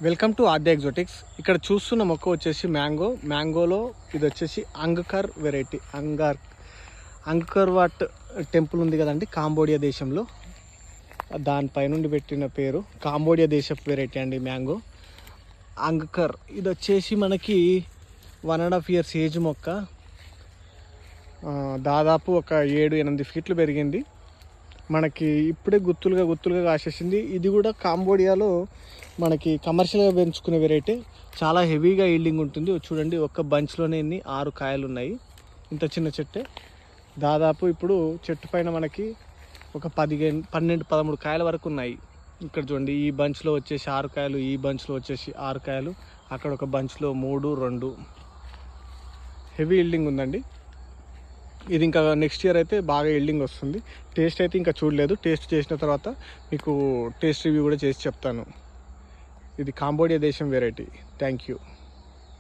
Welcome to ఆద్య ఎగ్జోటిక్స్. ఇక్కడ చూస్తున్న మొక్క వచ్చేసి మ్యాంగోలో ఇది వచ్చేసి అంగకర్ వెరైటీ. అంగకర్ వాట్ టెంపుల్ ఉంది కదండి కాంబోడియా దేశంలో, దానిపై నుండి పెట్టిన పేరు. కాంబోడియా దేశపు వెరైటీ అండి మ్యాంగో అంగకర్. ఇది వచ్చేసి మనకి 1.5 years ఏజ్ మొక్క. దాదాపు ఒక 7-8 ఫీట్లు పెరిగింది. మనకి ఇప్పుడే గుత్తులుగా కాసేసింది. ఇది కూడా కాంబోడియాలో మనకి కమర్షియల్గా పెంచుకునే వెరైటీ. చాలా హెవీగా ఈల్డింగ్ ఉంటుంది. చూడండి, ఒక్క బంచ్లోనే 6 కాయలు ఉన్నాయి. ఇంత చిన్న చెట్టే. దాదాపు ఇప్పుడు చెట్టు పైన మనకి ఒక 12-13 కాయల వరకు ఉన్నాయి. ఇక్కడ చూడండి, ఈ బంచ్లో వచ్చేసి 6 కాయలు, ఈ బంచ్లో వచ్చేసి 6 కాయలు, అక్కడ ఒక బంచ్లో 3-2 హెవీ ఈల్డింగ్ ఉందండి. ఇది ఇంకా నెక్స్ట్ ఇయర్ అయితే బాగా ఈల్డింగ్ వస్తుంది. టేస్ట్ అయితే ఇంకా చూడలేదు. టేస్ట్ చేసిన తర్వాత మీకు టేస్ట్ రివ్యూ కూడా చేసి చెప్తాను. ఇది కాంబోడియా దేశం వెరైటీ. Thank you.